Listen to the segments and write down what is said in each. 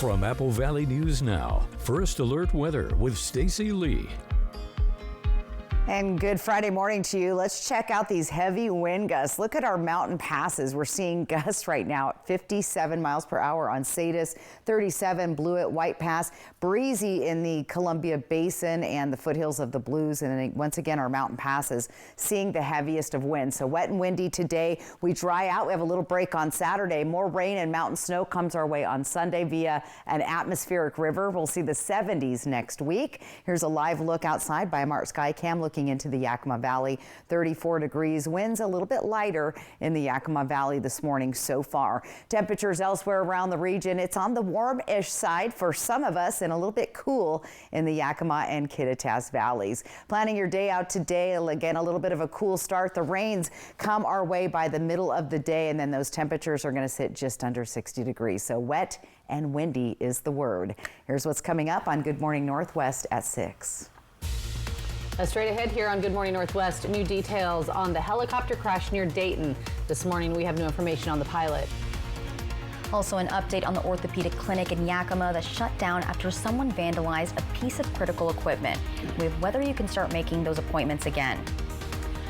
From Apple Valley News Now, First Alert Weather with Stacy Lee. And good Friday morning to you. Let's check out these heavy wind gusts. Look at our mountain passes. We're seeing gusts right now at 57 miles per hour on Sadius, 37 Blewett, White Pass, breezy in the Columbia Basin and the foothills of the Blues. And then once again, our mountain passes seeing the heaviest of winds. So wet and windy today. We dry out. We have a little break on Saturday. More rain and mountain snow comes our way on Sunday via an atmospheric river. We'll see the 70s next week. Here's a live look outside by Mart Skycam looking into the Yakima Valley. 34 degrees. Winds a little bit lighter in the Yakima Valley this morning so far. Temperatures elsewhere around the region. It's on the warm-ish side for some of us and a little bit cool in the Yakima and Kittitas valleys. Planning your day out today. Again, a little bit of a cool start. The rains come our way by the middle of the day, and then those temperatures are going to sit just under 60 degrees. So wet and windy is the word. Here's what's coming up on Good Morning Northwest at 6. Straight ahead here on Good Morning Northwest, new details on the helicopter crash near Dayton. This morning we have new information on the pilot. Also an update on the orthopedic clinic in Yakima that shut down after someone vandalized a piece of critical equipment. We have whether you can start making those appointments again.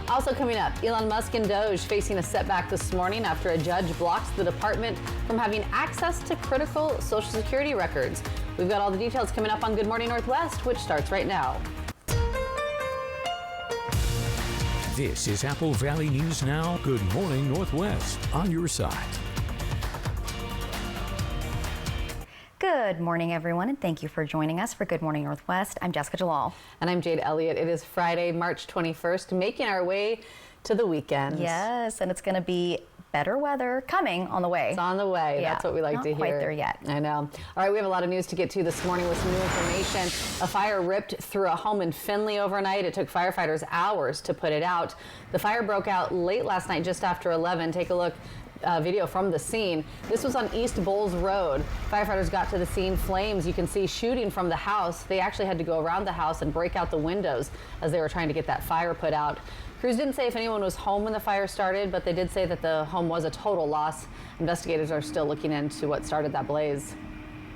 Also coming up, Elon Musk and Doge facing a setback this morning after a judge blocks the department from having access to critical Social Security records. We've got all the details coming up on Good Morning Northwest, which starts right now. This is Apple Valley News Now. Good Morning Northwest on your side. Good morning, everyone, and thank you for joining us for Good Morning Northwest. I'm Jessica Jalal. And I'm Jade Elliott. It is Friday, March 21st, making our way to the weekend. Yes, and it's going to be better weather coming on the way. It's on the way. Yeah, that's what we like to hear. Not quite there yet. I know. All right, we have a lot of news to get to this morning with some new information. A fire ripped through a home in Findlay overnight. It took firefighters hours to put it out. The fire broke out late last night, just after 11. Take a look. Video from the scene. This was on East Bowles Road. Firefighters got to the scene. Flames you can see shooting from the house. They actually had to go around the house and break out the windows as they were trying to get that fire put out. Crews didn't say if anyone was home when the fire started, but they did say that the home was a total loss. Investigators are still looking into what started that blaze.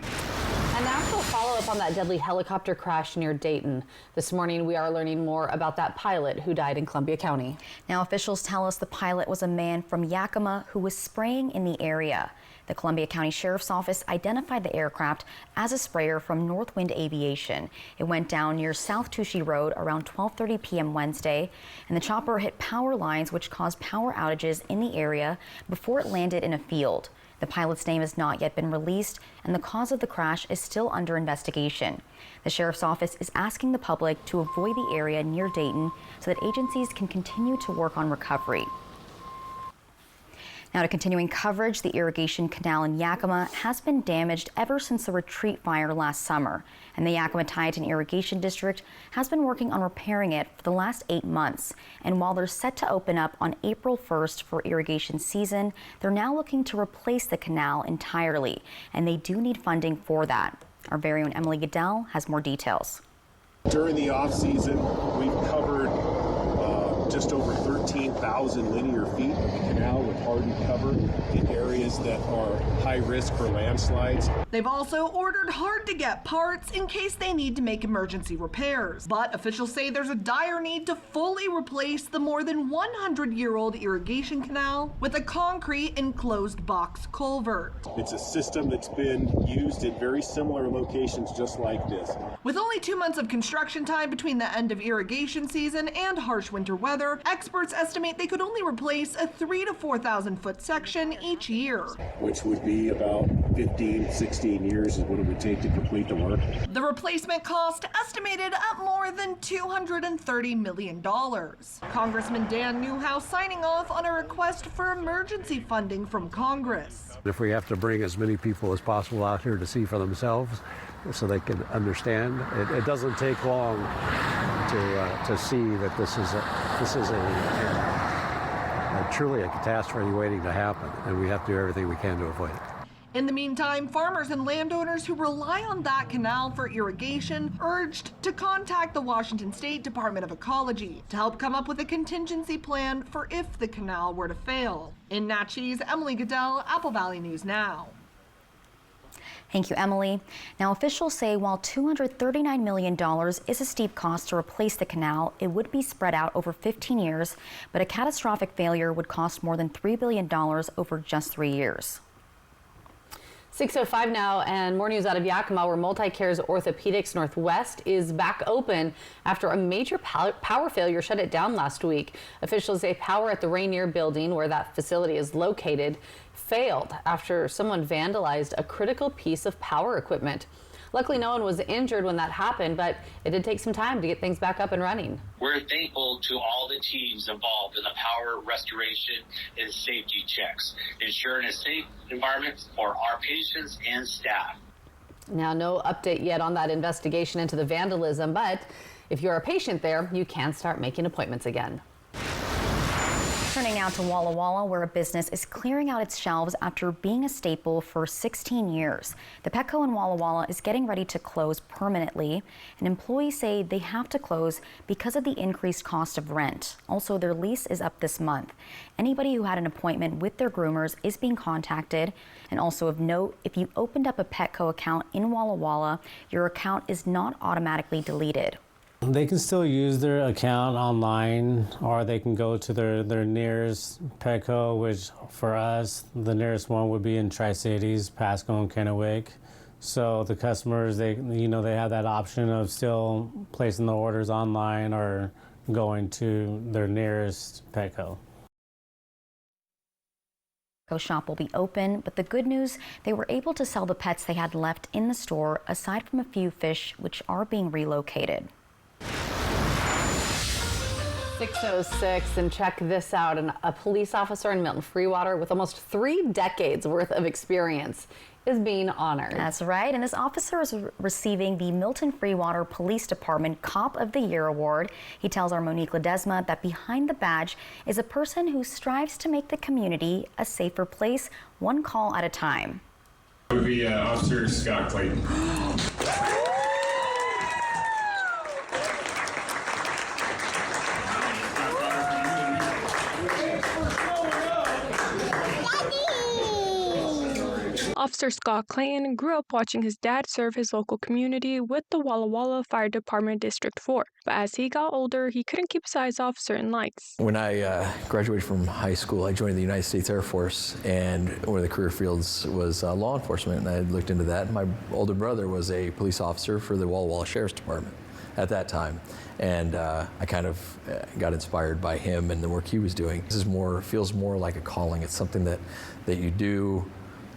A national follow-up on that deadly helicopter crash near Dayton. This morning, we are learning more about that pilot who died in Columbia County. Now, officials tell us the pilot was a man from Yakima who was spraying in the area. The Columbia County Sheriff's Office identified the aircraft as a sprayer from Northwind Aviation. It went down near South Touchy Road around 12:30 p.m. Wednesday, and the chopper hit power lines, which caused power outages in the area before it landed in a field. The pilot's name has not yet been released, and the cause of the crash is still under investigation. The Sheriff's Office is asking the public to avoid the area near Dayton so that agencies can continue to work on recovery. Now to continuing coverage, the irrigation canal in Yakima has been damaged ever since the Retreat fire last summer, and the Yakima-Tieton Irrigation District has been working on repairing it for the last 8 months. And while they're set to open up on April 1st for irrigation season, they're now looking to replace the canal entirely, and they do need funding for that. Our very own Emily Goodell has more details. During the off-season, we've covered just over 13,000 linear feet of the canal with hardened cover in areas that are high risk for landslides. They've also ordered hard-to-get parts in case they need to make emergency repairs. But officials say there's a dire need to fully replace the more than 100-year-old irrigation canal with a concrete enclosed box culvert. It's a system that's been used in very similar locations just like this. With only 2 months of construction time between the end of irrigation season and harsh winter weather, experts estimate they could only replace a 3,000 to 4,000 foot section each year. Which would be about 15, 16 years is what it would take to complete the work. The replacement cost estimated at more than $230 million. Congressman Dan Newhouse signing off on a request for emergency funding from Congress. If we have to bring as many people as possible out here to see for themselves so they can understand, it doesn't take long to see that this is truly a catastrophe waiting to happen, and we have to do everything we can to avoid it. In the meantime, farmers and landowners who rely on that canal for irrigation urged to contact the Washington State Department of Ecology to help come up with a contingency plan for if the canal were to fail. In Natchez, Emily Goodell, Apple Valley News Now. Thank you, Emily. Now, officials say while $239 million is a steep cost to replace the canal, it would be spread out over 15 years, but a catastrophic failure would cost more than $3 billion over just 3 years. 6:05 now, and more news out of Yakima, where Multicare's Orthopedics Northwest is back open after a major power failure shut it down last week. Officials say power at the Rainier building, where that facility is located, failed after someone vandalized a critical piece of power equipment. Luckily, no one was injured when that happened, but it did take some time to get things back up and running. We're thankful to all the teams involved in the power restoration and safety checks, ensuring a safe environment for our patients and staff. Now, no update yet on that investigation into the vandalism, but if you're a patient there, you can start making appointments again. Turning now to Walla Walla, where a business is clearing out its shelves after being a staple for 16 years. The Petco in Walla Walla is getting ready to close permanently, and employees say they have to close because of the increased cost of rent. Also, their lease is up this month. Anybody who had an appointment with their groomers is being contacted. And also of note, if you opened up a Petco account in Walla Walla, your account is not automatically deleted. They can still use their account online, or they can go to their nearest Petco, which for us, the nearest one would be in Tri-Cities, Pasco and Kennewick. So the customers, they have that option of still placing the orders online or going to their nearest Petco. Petco shop will be open, but the good news, they were able to sell the pets they had left in the store, aside from a few fish which are being relocated. 6:06, and check this out. A police officer in Milton Freewater with almost 3 decades worth of experience is being honored. That's right, and this officer is receiving the Milton Freewater Police Department Cop of the Year Award. He tells our Monique Ledesma that behind the badge is a person who strives to make the community a safer place, one call at a time. It would be Officer Scott Clayton. Officer Scott Clayton grew up watching his dad serve his local community with the Walla Walla Fire Department District 4. But as he got older, he couldn't keep his eyes off certain lights. When I graduated from high school, I joined the United States Air Force, and one of the career fields was law enforcement, and I looked into that. My older brother was a police officer for the Walla Walla Sheriff's Department at that time, and I kind of got inspired by him and the work he was doing. This is feels more like a calling. It's something that you do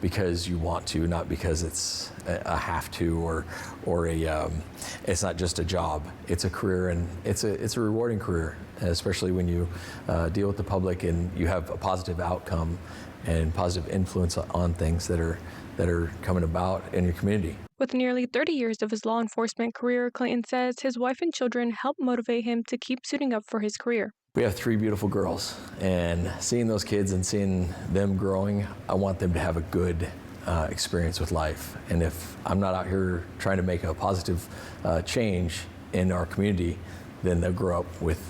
because you want to, not because it's a have to or it's not just a job. It's a career, and it's a rewarding career, especially when you deal with the public and you have a positive outcome and positive influence on things that are coming about in your community. With nearly 30 years of his law enforcement career, Clayton says his wife and children help motivate him to keep suiting up for his career. We have 3 beautiful girls, and seeing those kids and seeing them growing, I want them to have a good experience with life. And if I'm not out here trying to make a positive change in our community, then they'll grow up with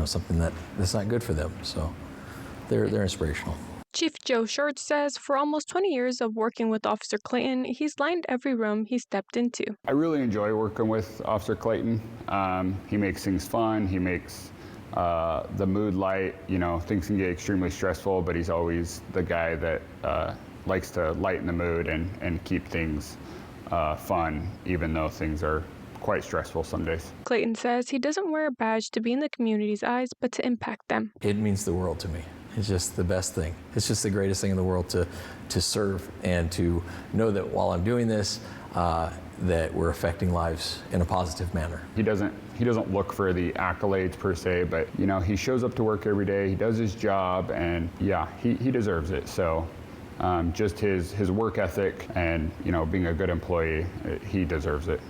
something that's not good for them. So they're inspirational. Chief Joe Short says for almost 20 years of working with Officer Clayton, he's lined every room he stepped into. I really enjoy working with Officer Clayton. He makes things fun. He makes the mood light. Things can get extremely stressful, but he's always the guy that likes to lighten the mood and keep things fun, even though things are quite stressful some days. Clayton says he doesn't wear a badge to be in the community's eyes, but to impact them. It means the world to me. It's just the best thing. It's just the greatest thing in the world to serve and to know that while I'm doing this, that we're affecting lives in a positive manner. He doesn't look for the accolades per se, but he shows up to work every day. He does his job, and yeah, he deserves it. So just his work ethic and being a good employee, he deserves it.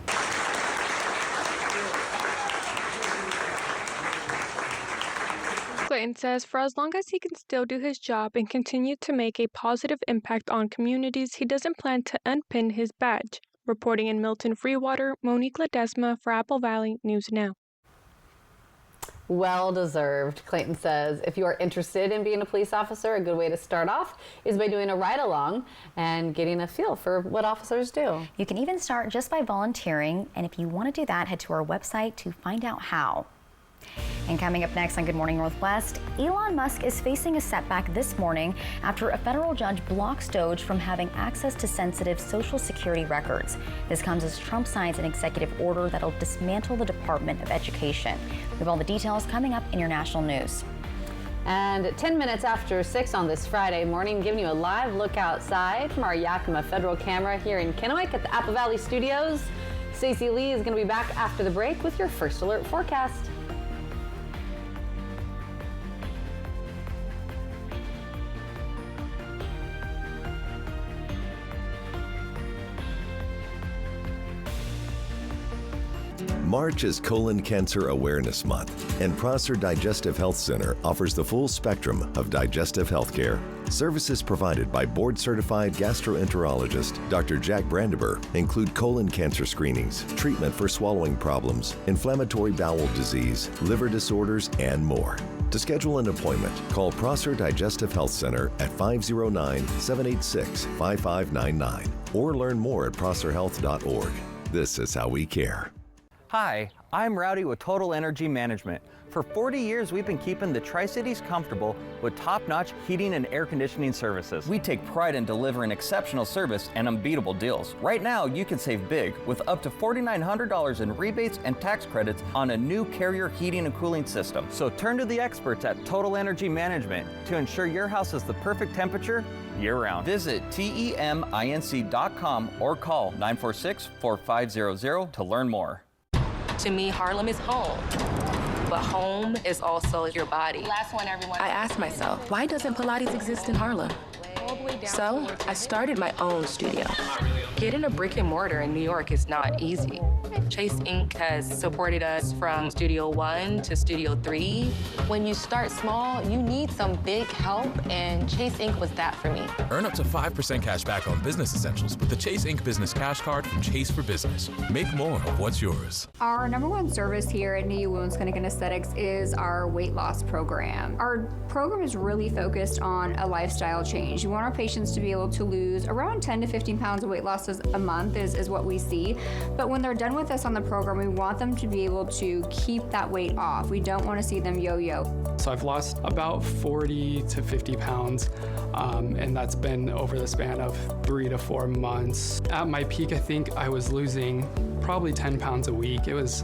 Clayton says for as long as he can still do his job and continue to make a positive impact on communities, he doesn't plan to unpin his badge. Reporting in Milton Freewater, Monique Ledesma for Apple Valley News Now. Well deserved, Clayton says. If you are interested in being a police officer, a good way to start off is by doing a ride-along and getting a feel for what officers do. You can even start just by volunteering, and if you want to do that, head to our website to find out how. And coming up next on Good Morning Northwest, Elon Musk is facing a setback this morning after a federal judge blocks Doge from having access to sensitive Social Security records. This comes as Trump signs an executive order that'll dismantle the Department of Education. We have all the details coming up in your national news. And 10 minutes after 6 on this Friday morning, giving you a live look outside from our Yakima Federal camera here in Kennewick at the Apple Valley Studios. Stacey Lee is going to be back after the break with your first alert forecast. March is Colon Cancer Awareness Month, and Prosser Digestive Health Center offers the full spectrum of digestive health care. Services provided by board-certified gastroenterologist Dr. Jack Brandenburg include colon cancer screenings, treatment for swallowing problems, inflammatory bowel disease, liver disorders, and more. To schedule an appointment, call Prosser Digestive Health Center at 509-786-5599 or learn more at prosserhealth.org. This is how we care. Hi, I'm Rowdy with Total Energy Management. For 40 years, we've been keeping the Tri-Cities comfortable with top-notch heating and air conditioning services. We take pride in delivering exceptional service and unbeatable deals. Right now, you can save big with up to $4,900 in rebates and tax credits on a new Carrier heating and cooling system. So turn to the experts at Total Energy Management to ensure your house is the perfect temperature year-round. Visit TEMINC.com or call 946-4500 to learn more. To me, Harlem is home, but home is also your body. Last one, everyone. I asked myself, why doesn't Pilates exist in Harlem? So I started my own studio. Getting a brick and mortar in New York is not easy. Chase Inc. has supported us from Studio 1 to Studio 3. When you start small, you need some big help, and Chase Inc. was that for me. Earn up to 5% cash back on business essentials with the Chase Inc. Business Cash Card from Chase for Business. Make more of what's yours. Our number one service here at NIU Women's Clinic and Aesthetics is our weight loss program. Our program is really focused on a lifestyle change. You want our patients to be able to lose around 10 to 15 pounds of weight loss a month is what we see. But when they're done with us on the program, we want them to be able to keep that weight off. We don't want to see them yo-yo. So I've lost about 40 to 50 pounds, and that's been over the span of 3 to 4 months. At my peak, I think I was losing probably 10 pounds a week. It was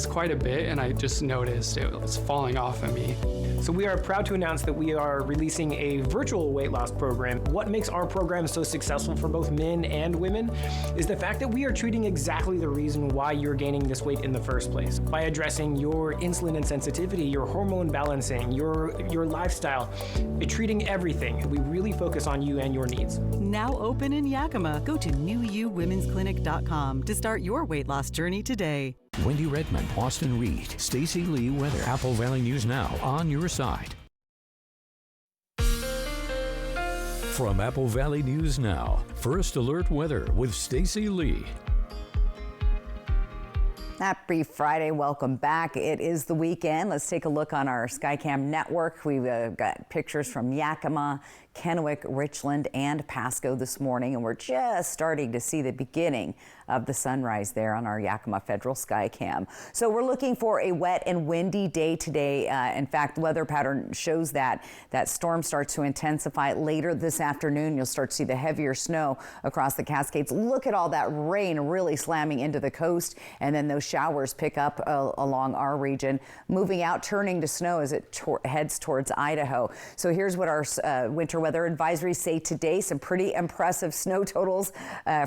quite a bit, and I just noticed it was falling off of me. So we are proud to announce that we are releasing a virtual weight loss program. What makes our program so successful for both men and women is the fact that we are treating exactly the reason why you're gaining this weight in the first place. By addressing your insulin insensitivity, your hormone balancing, your lifestyle, treating everything. We really focus on you and your needs. Now open in Yakima. Go to newuwomensclinic.com to start your weight loss journey today. Wendy Redmond, Austin Reed, Stacey Lee weather. Apple Valley News Now on your side. From Apple Valley News Now, First Alert Weather with Stacey Lee. Happy Friday. Welcome back. It is the weekend. Let's take a look on our Skycam network. We've got pictures from Yakima, Kennewick, Richland, and Pasco this morning, and we're just starting to see the beginning of the sunrise there on our Yakima Federal Skycam. So we're looking for a wet and windy day today. In fact, weather pattern shows that storm starts to intensify later this afternoon. You'll start to see the heavier snow across the Cascades. Look at all that rain really slamming into the coast, and then those showers pick up along our region, moving out, turning to snow as it heads towards Idaho. So here's what our winter weather advisories say today. Some pretty impressive snow totals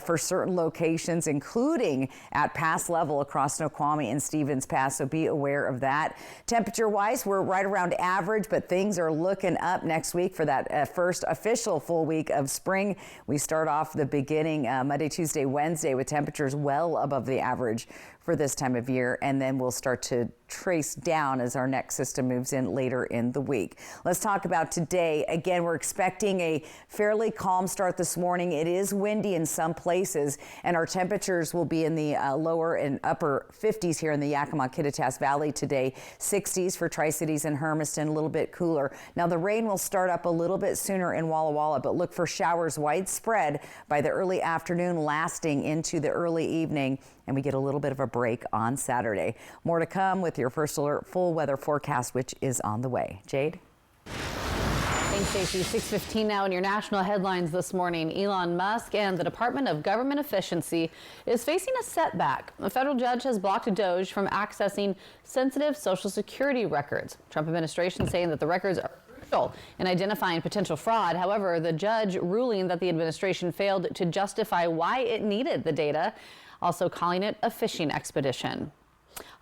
for certain locations, including at pass level across Snoqualmie and Stevens Pass, so be aware of that. Temperature-wise, we're right around average, but things are looking up next week for that first official full week of spring. We start off the beginning Monday, Tuesday, Wednesday with temperatures well above the average for this time of year, and then we'll start to trace down as our next system moves in later in the week. Let's talk about today. Again, we're expecting a fairly calm start this morning. It is windy in some places, and our temperatures will be in the lower and upper 50s here in the Yakima-Kittitas Valley today. 60s for Tri-Cities and Hermiston, a little bit cooler. Now, the rain will start up a little bit sooner in Walla Walla, but look for showers widespread by the early afternoon, lasting into the early evening, and we get a little bit of a break on Saturday. More to come with your First Alert full weather forecast, which is on the way. Jade? Thanks, Stacey. 6:15 now in your national headlines this morning. Elon Musk and the Department of Government Efficiency is facing a setback. A federal judge has blocked Doge from accessing sensitive Social Security records. Trump administration saying that the records are crucial in identifying potential fraud. However, the judge ruling that the administration failed to justify why it needed the data, also calling it a fishing expedition.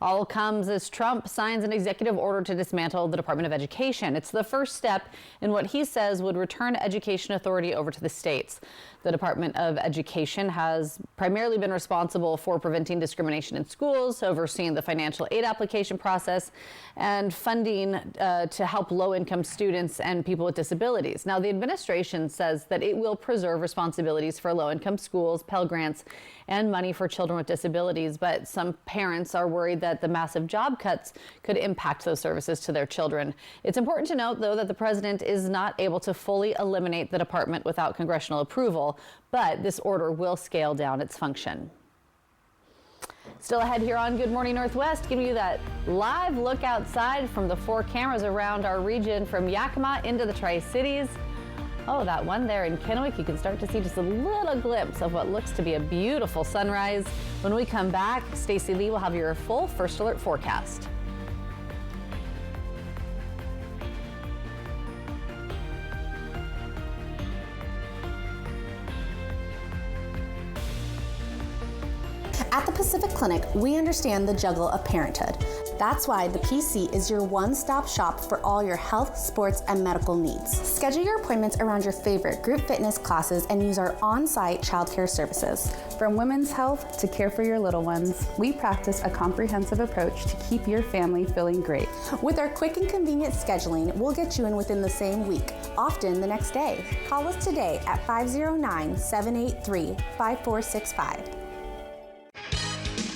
All comes as Trump signs an executive order to dismantle the Department of Education. It's the first step in what he says would return education authority over to the states. The Department of Education has primarily been responsible for preventing discrimination in schools, overseeing the financial aid application process, and funding to help low-income students and people with disabilities. Now, the administration says that it will preserve responsibilities for low-income schools, Pell Grants, and money for children with disabilities, but some parents are worried that the massive job cuts could impact those services to their children. It's important to note, though, that the president is not able to fully eliminate the department without congressional approval, but this order will scale down its function. Still ahead here on Good Morning Northwest, giving you that live look outside from the 4 cameras around our region from Yakima into the Tri-Cities. Oh, that one there in Kennewick, you can start to see just a little glimpse of what looks to be a beautiful sunrise. When we come back, Stacey Lee will have your full First Alert forecast. At the Pacific Clinic, we understand the juggle of parenthood. That's why the PC is your one-stop shop for all your health, sports, and medical needs. Schedule your appointments around your favorite group fitness classes and use our on-site childcare services. From women's health to care for your little ones, we practice a comprehensive approach to keep your family feeling great. With our quick and convenient scheduling, we'll get you in within the same week, often the next day. Call us today at 509-783-5465.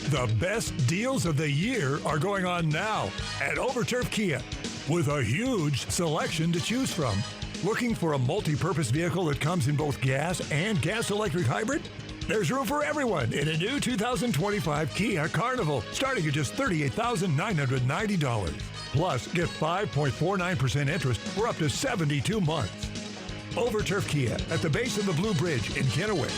The best deals of the year are going on now at Overturf Kia with a huge selection to choose from. Looking for a multi-purpose vehicle that comes in both gas and gas-electric hybrid? There's room for everyone in a new 2025 Kia Carnival, starting at just $38,990. Plus, get 5.49% interest for up to 72 months. Overturf Kia at the base of the Blue Bridge in Kennewick.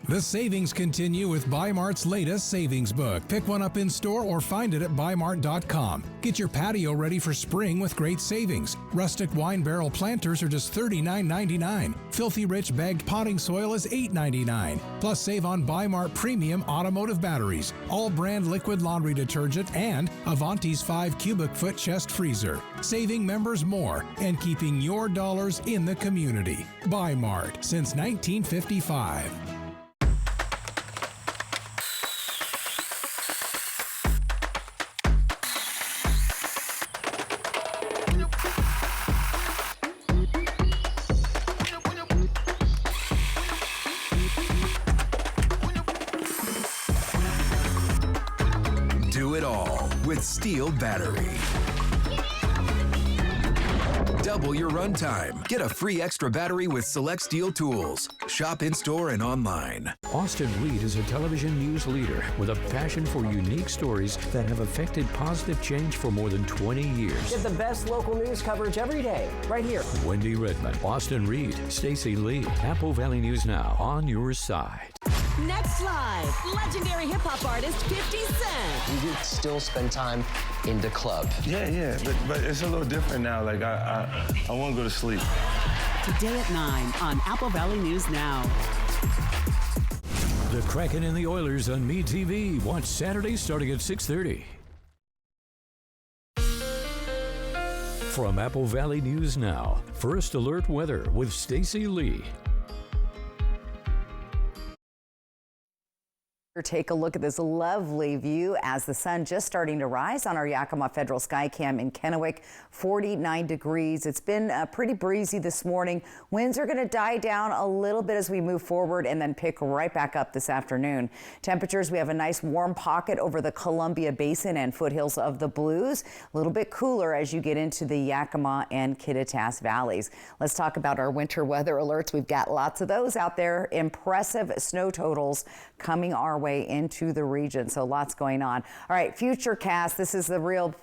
The savings continue with Bi-Mart's latest savings book. Pick one up in store or find it at Bimart.com. Get your patio ready for spring with great savings. Rustic wine barrel planters are just $39.99. Filthy Rich bagged potting soil is $8.99. Plus save on Bi-Mart premium automotive batteries, all brand liquid laundry detergent, and Avanti's 5 cubic foot chest freezer. Saving members more and keeping your dollars in the community. Bi-Mart since 1955. Steel battery. Double your runtime. Get a free extra battery with select Steel tools. Shop in-store and online. Austin Reed is a television news leader with a passion for unique stories that have affected positive change for more than 20 years. Get the best local news coverage every day, right here. Wendy Redmond, Austin Reed, Stacey Lee, Apple Valley News Now, on your side. Next live, legendary hip-hop artist 50 Cent. You can still spend time in the club. Yeah, but it's a little different now. Like, I want to go to sleep. Today at 9 on Apple Valley News Now. The Kraken and the Oilers on MeTV. Watch Saturday starting at 6:30. From Apple Valley News Now, First Alert Weather with Stacey Lee. Take a look at this lovely view as the sun just starting to rise on our Yakima Federal Skycam in Kennewick, 49 degrees. It's been pretty breezy this morning. Winds are going to die down a little bit as we move forward and then pick right back up this afternoon. Temperatures, we have a nice warm pocket over the Columbia Basin and foothills of the Blues. A little bit cooler as you get into the Yakima and Kittitas valleys. Let's talk about our winter weather alerts. We've got lots of those out there. Impressive snow totals coming our way into the region. So lots going on. All right, Futurecast. This is the real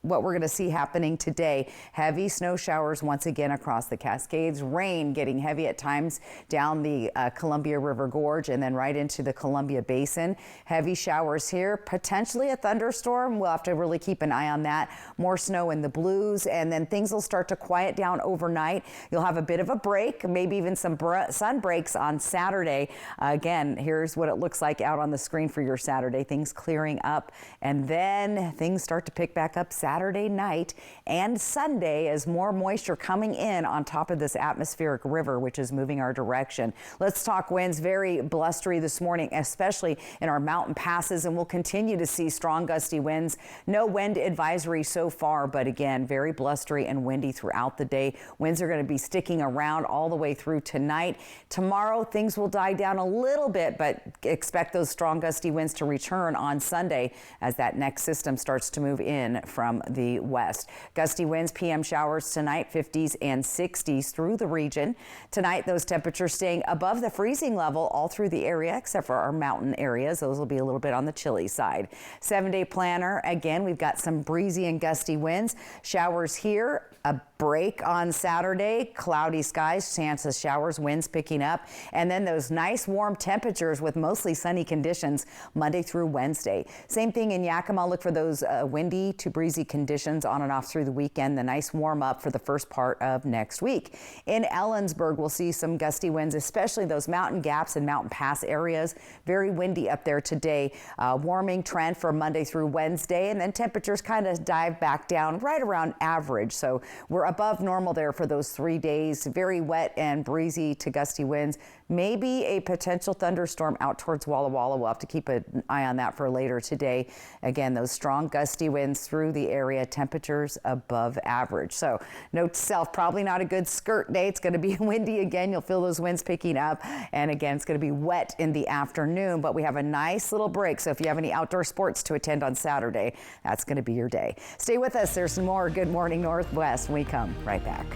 what we're going to see happening today. Heavy snow showers once again across the Cascades. Rain getting heavy at times down the Columbia River Gorge and then right into the Columbia Basin. Heavy showers here. Potentially a thunderstorm. We'll have to really keep an eye on that. More snow in the Blues, and then things will start to quiet down overnight. You'll have a bit of a break, maybe even some sun breaks on Saturday. Again, here's what it looks like out on the screen for your Saturday. Things clearing up, and then things start to pick back up Saturday night and Sunday as more moisture coming in on top of this atmospheric river, which is moving our direction. Let's talk winds. Very blustery this morning, especially in our mountain passes, and we'll continue to see strong gusty winds. No wind advisory so far, but again, very blustery and windy throughout the day. Winds are going to be sticking around all the way through tonight. Tomorrow, things will die down a little bit, but expect those strong gusty winds to return on Sunday as that next system starts to move in from the west. Gusty winds, PM showers tonight, 50s and 60s through the region. Tonight, those temperatures staying above the freezing level all through the area, except for our mountain areas. Those will be a little bit on the chilly side. 7-day planner, again, we've got some breezy and gusty winds. Showers here, a break on Saturday, cloudy skies, chance of showers, winds picking up, and then those nice warm temperatures with mostly sunny conditions Monday through Wednesday. Same thing in Yakima. Look for those windy to breezy conditions on and off through the weekend. The nice warm up for the first part of next week. In Ellensburg, we'll see some gusty winds, especially those mountain gaps and mountain pass areas. Very windy up there today. Warming trend for Monday through Wednesday, and then temperatures kind of dive back down right around average. So we're above normal there for those 3 days. Very wet and breezy to gusty winds. Maybe a potential thunderstorm out towards Walla Walla. We'll have to keep an eye on that for later today. Again, those strong gusty winds through the area, temperatures above average. So note to self, probably not a good skirt day. It's going to be windy again. You'll feel those winds picking up. And again, it's going to be wet in the afternoon, but we have a nice little break. So if you have any outdoor sports to attend on Saturday, that's going to be your day. Stay with us. There's some more Good Morning Northwest when we come right back.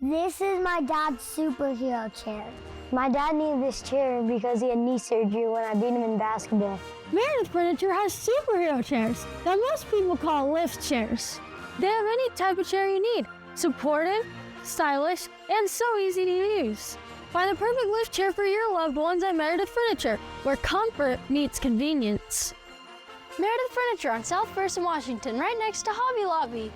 This is my dad's superhero chair. My dad needed this chair because he had knee surgery when I beat him in basketball. Meredith Furniture has superhero chairs that most people call lift chairs. They have any type of chair you need, supportive, stylish, and so easy to use. Find the perfect lift chair for your loved ones at Meredith Furniture, where comfort meets convenience. Meredith Furniture on South First and Washington, right next to Hobby Lobby.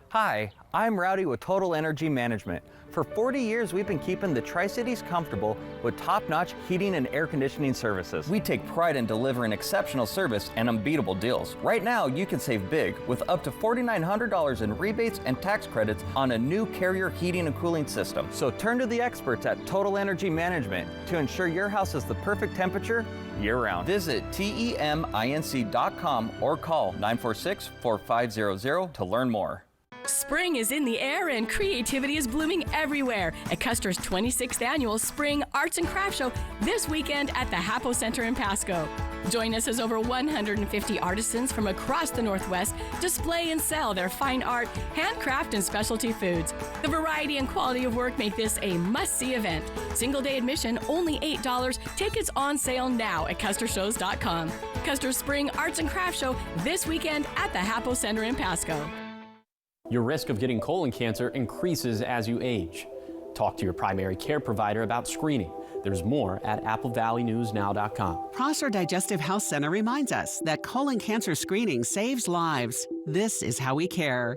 Hi, I'm Rowdy with Total Energy Management. For 40 years, we've been keeping the Tri-Cities comfortable with top-notch heating and air conditioning services. We take pride in delivering exceptional service and unbeatable deals. Right now, you can save big with up to $4,900 in rebates and tax credits on a new Carrier heating and cooling system. So turn to the experts at Total Energy Management to ensure your house is the perfect temperature year-round. Visit TEMINC.com or call 946-4500 to learn more. Spring is in the air and creativity is blooming everywhere at Custer's 26th Annual Spring Arts and Crafts Show this weekend at the Hapo Center in Pasco. Join us as over 150 artisans from across the Northwest display and sell their fine art, handcraft, and specialty foods. The variety and quality of work make this a must-see event. Single-day admission, only $8. Tickets on sale now at CusterShows.com. Custer's Spring Arts and Crafts Show this weekend at the Hapo Center in Pasco. Your risk of getting colon cancer increases as you age. Talk to your primary care provider about screening. There's more at AppleValleyNewsNow.com. Prosser Digestive Health Center reminds us that colon cancer screening saves lives. This is how we care.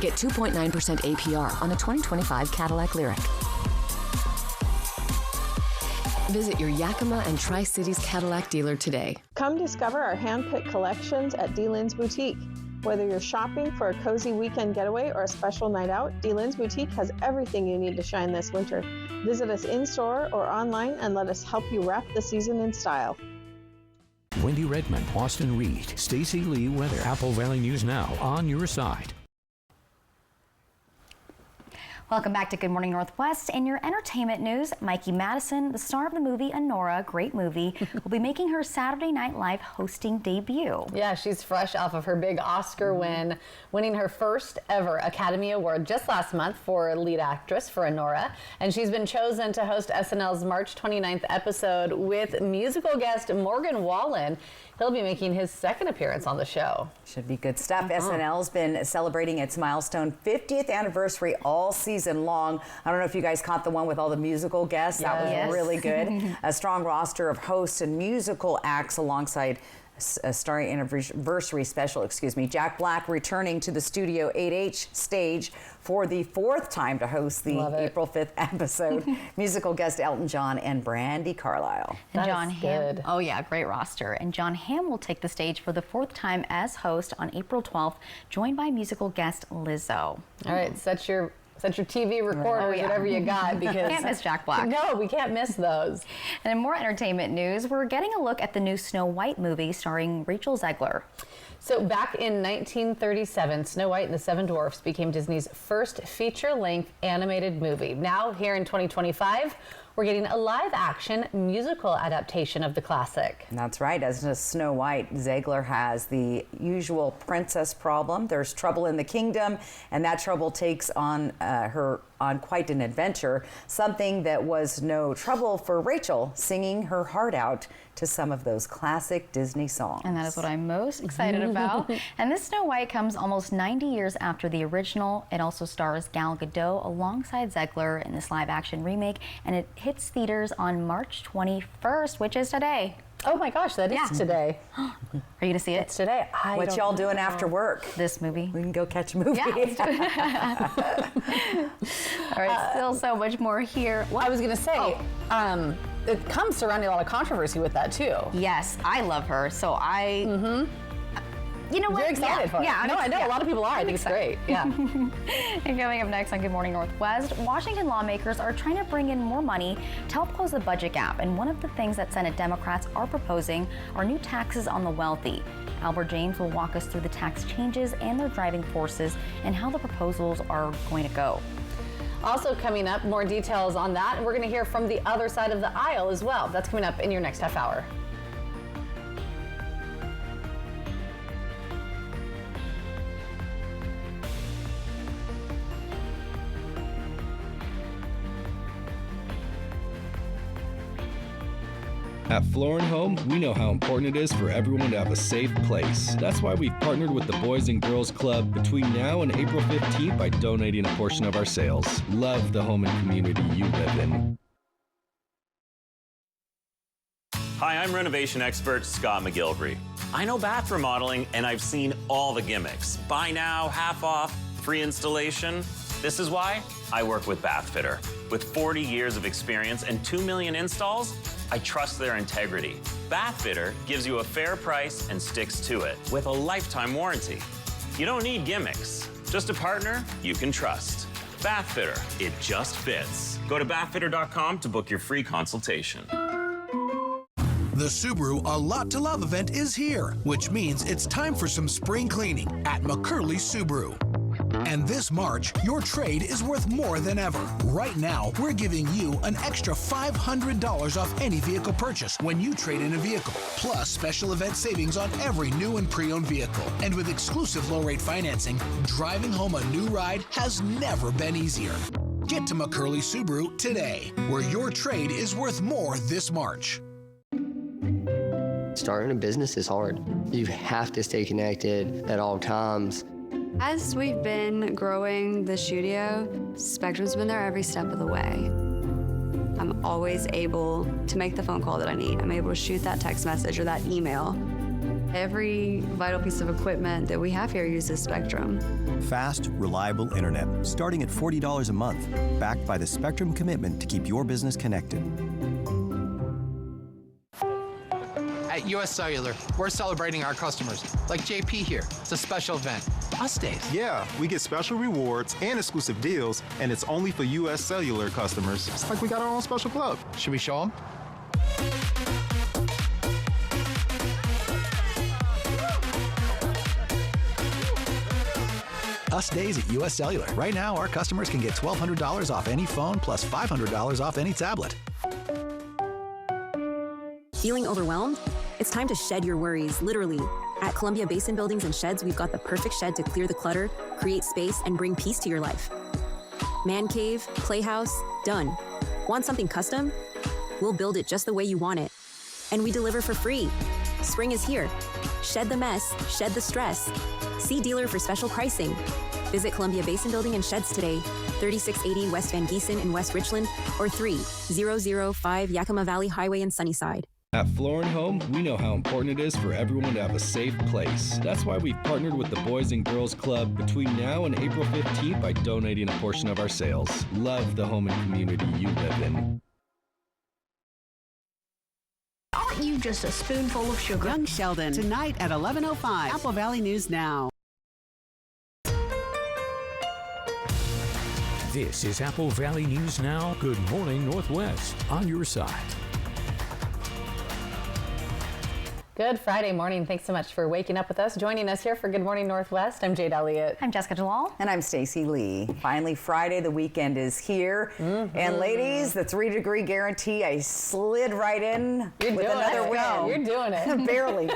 Get 2.9% APR on a 2025 Cadillac Lyriq. Visit your Yakima and Tri-Cities Cadillac dealer today. Come discover our hand-picked collections at D-Lynn's Boutique. Whether you're shopping for a cozy weekend getaway or a special night out, D-Lynn's Boutique has everything you need to shine this winter. Visit us in-store or online and let us help you wrap the season in style. Wendy Redmond, Austin Reed, Stacey Lee Weather, Apple Valley News Now, on your side. Welcome back to Good Morning Northwest. In your entertainment news, Mikey Madison, the star of the movie Anora, great movie, will be making her Saturday Night Live hosting debut. Yeah, she's fresh off of her big Oscar win, winning her first ever Academy Award just last month for lead actress for Anora. And she's been chosen to host SNL's March 29th episode with musical guest Morgan Wallen. He'll be making his second appearance on the show. Should be good stuff. SNL's been celebrating its milestone 50th anniversary all season long. I don't know if you guys caught the one with all the musical guests. That was really good. A strong roster of hosts and musical acts alongside a starry anniversary special, Jack Black returning to the Studio 8H stage for the fourth time to host the April 5th episode. Musical guest Elton John and Brandi Carlile. And John Hamm. Oh yeah, great roster. And John Hamm will take the stage for the fourth time as host on April 12th, joined by musical guest Lizzo. All right, set your TV recorders, whatever you got, because can't miss Jack Black. No, we can't miss those. And in more entertainment news, we're getting a look at the new Snow White movie starring Rachel Zegler. So back in 1937, Snow White and the Seven Dwarfs became Disney's first feature-length animated movie. Now, here in 2025, we're getting a live-action musical adaptation of the classic. That's right. As Snow White, Zegler has the usual princess problem. There's trouble in the kingdom, and that trouble takes on her on quite an adventure. Something that was no trouble for Rachel, singing her heart out to some of those classic Disney songs. And that is what I'm most excited about. And this Snow White comes almost 90 years after the original. It also stars Gal Gadot alongside Zegler in this live-action remake, and it hits theaters on March 21st, which is today. Oh my gosh, that is today. Are you gonna see it? It's today. What y'all doing after work? This movie. We can go catch a movie. Yeah, let's do it. All right, still so much more here. Well, I was gonna say, it comes surrounding a lot of controversy with that too. Yes, I love her, so I. You know what? You're excited for it. Yeah, I know a lot of people are. I think it's great. Yeah. And coming up next on Good Morning Northwest, Washington lawmakers are trying to bring in more money to help close the budget gap. And one of the things that Senate Democrats are proposing are new taxes on the wealthy. Albert James will walk us through the tax changes and their driving forces and how the proposals are going to go. Also coming up, more details on that. And we're going to hear from the other side of the aisle as well. That's coming up in your next half hour. At Floor & Home, we know how important it is for everyone to have a safe place. That's why we've partnered with the Boys and Girls Club between now and April 15th by donating a portion of our sales. Love the home and community you live in. Hi, I'm renovation expert Scott McGilvery. I know bath remodeling, and I've seen all the gimmicks. Buy now, half off, free installation. This is why I work with Bathfitter. With 40 years of experience and 2 million installs, I trust their integrity. Bathfitter gives you a fair price and sticks to it with a lifetime warranty. You don't need gimmicks, just a partner you can trust. Bathfitter, it just fits. Go to bathfitter.com to book your free consultation. The Subaru A Lot to Love event is here, which means it's time for some spring cleaning at McCurley Subaru. And this March, your trade is worth more than ever. Right now, we're giving you an extra $500 off any vehicle purchase when you trade in a vehicle, plus special event savings on every new and pre-owned vehicle. And with exclusive low-rate financing, driving home a new ride has never been easier. Get to McCurley Subaru today, where your trade is worth more this March. Starting a business is hard. You have to stay connected at all times. As we've been growing the studio, Spectrum's been there every step of the way. I'm always able to make the phone call that I need. I'm able to shoot that text message or that email. Every vital piece of equipment that we have here uses Spectrum. Fast, reliable internet, starting at $40 a month, backed by the Spectrum commitment to keep your business connected. At US Cellular, we're celebrating our customers, like JP here. It's a special event. Us days. Yeah, we get special rewards and exclusive deals, and it's only for US Cellular customers. It's like we got our own special club. Should we show them? Us Days at US Cellular. Right now, our customers can get $1,200 off any phone plus $500 off any tablet. Feeling overwhelmed? It's time to shed your worries, literally. At Columbia Basin Buildings and Sheds, we've got the perfect shed to clear the clutter, create space, and bring peace to your life. Man cave, playhouse, done. Want something custom? We'll build it just the way you want it. And we deliver for free. Spring is here. Shed the mess, shed the stress. See dealer for special pricing. Visit Columbia Basin Building and Sheds today, 3680 West Van Giesen in West Richland, or 3005 Yakima Valley Highway in Sunnyside. At Florin Home, we know how important it is for everyone to have a safe place. That's why we've partnered with the Boys and Girls Club between now and April 15th by donating a portion of our sales. Love the home and community you live in. Aren't you just a spoonful of sugar? Young Sheldon, tonight at 11:05. Apple Valley News Now. This is Apple Valley News Now. Good morning, Northwest. On your side. Good Friday morning. Thanks so much for waking up with us. Joining us here for Good Morning Northwest, I'm Jade Elliott. I'm Jessica Jalal. And I'm Stacy Lee. Finally, Friday, the weekend is here. And ladies, the 3-degree guarantee, I slid right in with another win. You're doing it. barely,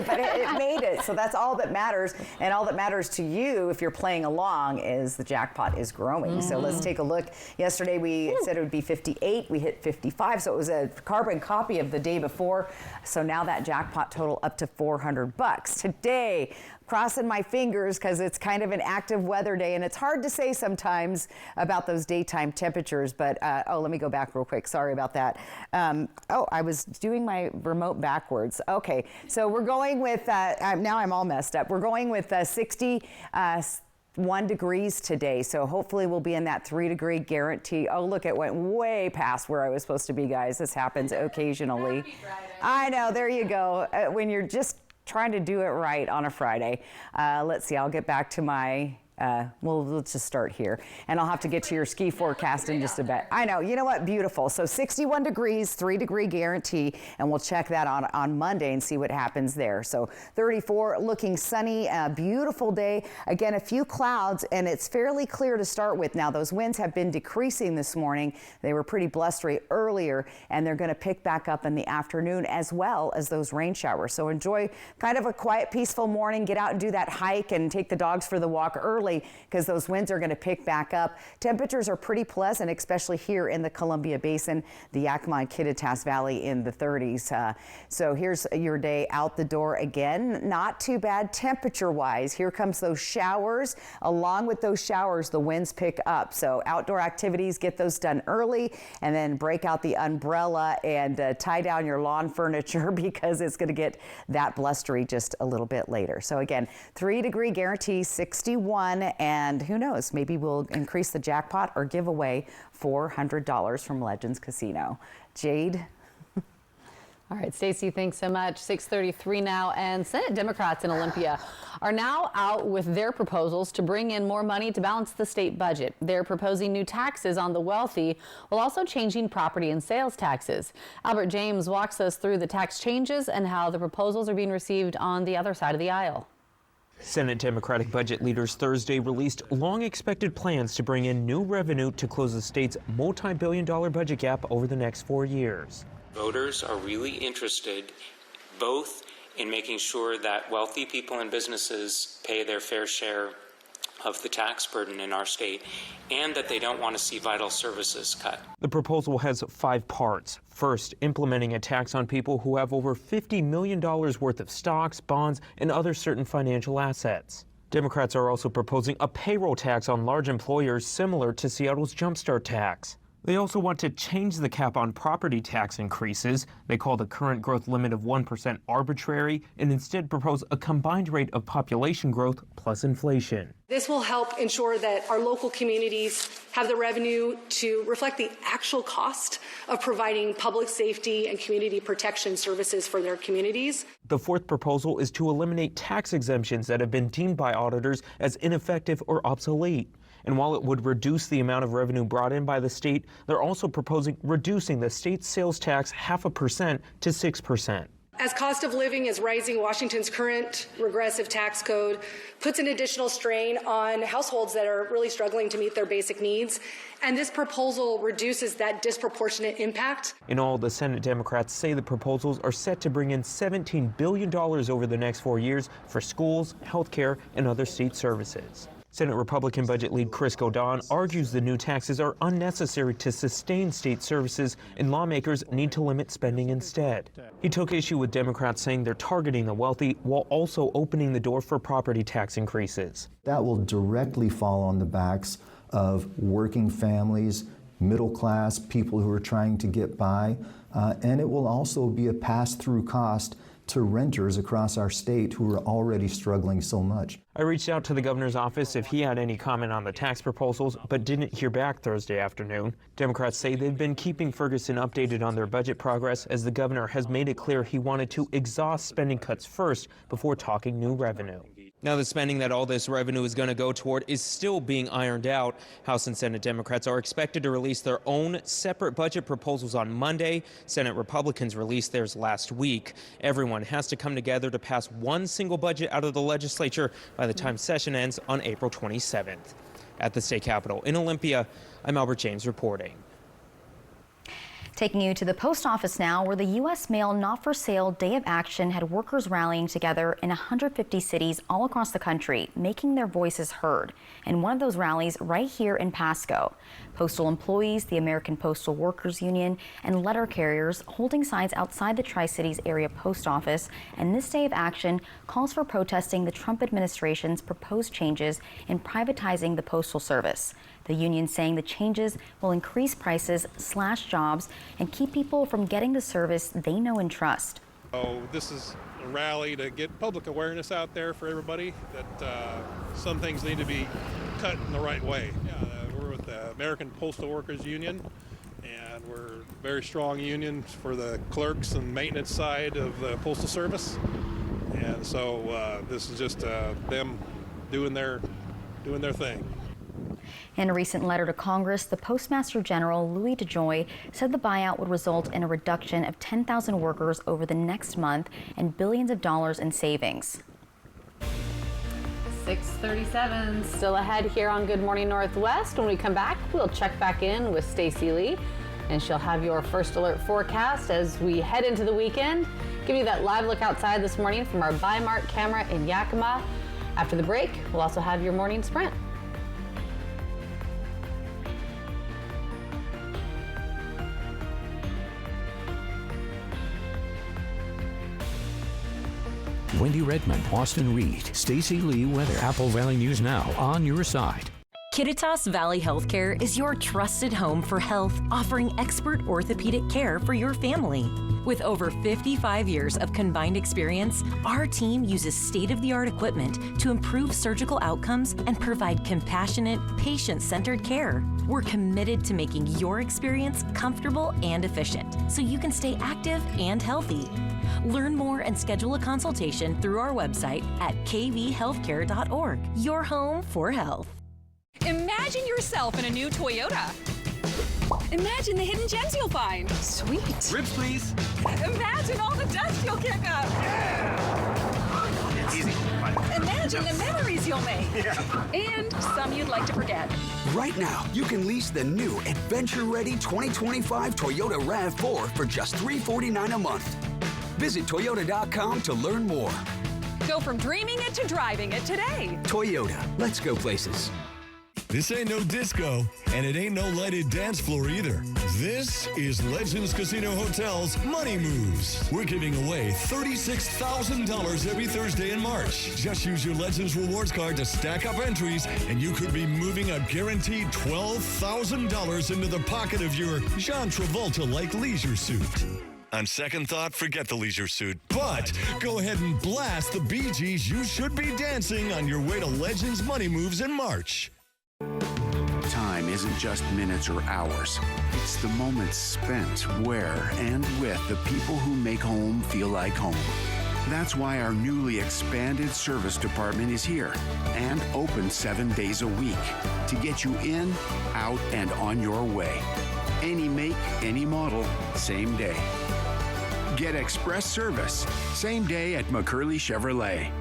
but it made it. So that's all that matters. And all that matters to you, if you're playing along, is the jackpot is growing. So let's take a look. Yesterday, we said it would be 58. We hit 55. So it was a carbon copy of the day before. So now that jackpot total up to $400. Today, crossing my fingers because it's kind of an active weather day, and it's hard to say sometimes about those daytime temperatures, but let me go back real quick. Sorry about that. I was doing my remote backwards. Okay, so we're going with, now I'm all messed up. We're going with 61 degrees today, so hopefully we'll be in that 3-degree guarantee. Oh, look, it went way past where I was supposed to be, guys. This happens occasionally. I know, there you go. When you're just trying to do it right on a Friday. Let's see, I'll get back to my let's just start here. And I'll have to get to your ski forecast in just a bit. I know, you know what, beautiful. So 61 degrees, 3-degree guarantee, and we'll check that on Monday and see what happens there. So 34, looking sunny, beautiful day. Again, a few clouds, and it's fairly clear to start with. Now, those winds have been decreasing this morning. They were pretty blustery earlier, and they're going to pick back up in the afternoon as well as those rain showers. So enjoy kind of a quiet, peaceful morning. Get out and do that hike and take the dogs for the walk early, because those winds are going to pick back up. Temperatures are pretty pleasant, especially here in the Columbia Basin, the Yakima and Kittitas Valley in the 30s. So here's your day out the door again. Not too bad temperature-wise. Here comes those showers. Along with those showers, the winds pick up. So outdoor activities, get those done early, and then break out the umbrella and tie down your lawn furniture because it's going to get that blustery just a little bit later. So again, 3-degree guarantee, 61. And who knows, maybe we'll increase the jackpot or give away $400 from Legends Casino. Jade? All right, Stacey, thanks so much. 6:33 now, and Senate Democrats in Olympia are now out with their proposals to bring in more money to balance the state budget. They're proposing new taxes on the wealthy while also changing property and sales taxes. Albert James walks us through the tax changes and how the proposals are being received on the other side of the aisle. Senate Democratic budget leaders Thursday released long-expected plans to bring in new revenue to close the state's multi-billion-dollar budget gap over the next 4 years. Voters are really interested both in making sure that wealthy people and businesses pay their fair share of the tax burden in our state, and that they don't want to see vital services cut. The proposal has 5 parts. First, implementing a tax on people who have over $50 million worth of stocks, bonds, and other certain financial assets. Democrats are also proposing a payroll tax on large employers similar to Seattle's Jumpstart tax. They also want to change the cap on property tax increases. They call the current growth limit of 1% arbitrary and instead propose a combined rate of population growth plus inflation. This will help ensure that our local communities have the revenue to reflect the actual cost of providing public safety and community protection services for their communities. The fourth proposal is to eliminate tax exemptions that have been deemed by auditors as ineffective or obsolete. And while it would reduce the amount of revenue brought in by the state, they're also proposing reducing the state's sales tax 0.5% to 6%. As cost of living is rising, Washington's current regressive tax code puts an additional strain on households that are really struggling to meet their basic needs. And this proposal reduces that disproportionate impact. In all, the Senate Democrats say the proposals are set to bring in $17 billion over the next 4 years for schools, health care, and other state services. Senate Republican Budget Lead Chris Godon argues the new taxes are unnecessary to sustain state services and lawmakers need to limit spending instead. He took issue with Democrats saying they're targeting the wealthy while also opening the door for property tax increases. That will directly fall on the backs of working families, middle class, people who are trying to get by, and it will also be a pass-through cost to renters across our state who are already struggling so much. I reached out to the governor's office if he had any comment on the tax proposals, but didn't hear back Thursday afternoon. Democrats say they've been keeping Ferguson updated on their budget progress as the governor has made it clear he wanted to exhaust spending cuts first before talking new revenue. Now, the spending that all this revenue is going to go toward is still being ironed out. House and Senate Democrats are expected to release their own separate budget proposals on Monday. Senate Republicans released theirs last week. Everyone has to come together to pass one single budget out of the legislature by the time session ends on April 27th. At the state capitol in Olympia, I'm Albert James reporting. Taking you to the post office now, where the U.S. Mail Not for Sale Day of Action had workers rallying together in 150 cities all across the country, making their voices heard. And one of those rallies right here in Pasco. Postal employees, the American Postal Workers Union, and letter carriers holding signs outside the Tri-Cities area post office. And this day of action calls for protesting the Trump administration's proposed changes in privatizing the postal service. The union saying the changes will increase prices, slash jobs, and keep people from getting the service they know and trust. So this is a rally to get public awareness out there for everybody that some things need to be cut in the right way. We're with the American Postal Workers Union, and we're a very strong union for the clerks and maintenance side of the Postal Service. And so this is just them doing their thing. In a recent letter to Congress, the Postmaster General, Louis DeJoy, said the buyout would result in a reduction of 10,000 workers over the next month and billions of dollars in savings. 6:37, still ahead here on Good Morning Northwest. When we come back, we'll check back in with Stacy Lee, and she'll have your first alert forecast as we head into the weekend. Give you that live look outside this morning from our Bi-Mart camera in Yakima. After the break, we'll also have your morning sprint. Wendy Redmond, Austin Reed, Stacy Lee weather. Apple Valley News Now on your side. Kittitas Valley Healthcare is your trusted home for health, offering expert orthopedic care for your family. With over 55 years of combined experience, our team uses state-of-the-art equipment to improve surgical outcomes and provide compassionate, patient-centered care. We're committed to making your experience comfortable and efficient so you can stay active and healthy. Learn more and schedule a consultation through our website at kvhealthcare.org. Your home for health. Imagine yourself in a new Toyota. Imagine the hidden gems you'll find. Sweet. Ribs, please. Imagine all the dust you'll kick up. Yeah. Easy. Imagine the memories you'll make. Yeah. And some you'd like to forget. Right now, you can lease the new adventure-ready 2025 Toyota RAV4 for just $349 a month. Visit Toyota.com to learn more. Go from dreaming it to driving it today. Toyota, let's go places. This ain't no disco, and it ain't no lighted dance floor either. This is Legends Casino Hotel's Money Moves. We're giving away $36,000 every Thursday in March. Just use your Legends Rewards card to stack up entries, and you could be moving a guaranteed $12,000 into the pocket of your John Travolta-like leisure suit. On second thought, forget the leisure suit. But go ahead and blast the Bee Gees You Should Be Dancing on your way to Legends Money Moves in March. Time isn't just minutes or hours. It's the moments spent where and with the people who make home feel like home. That's why our newly expanded service department is here and open 7 days a week to get you in, out, and on your way. Any make, any model, same day. Get express service, same day at McCurley Chevrolet.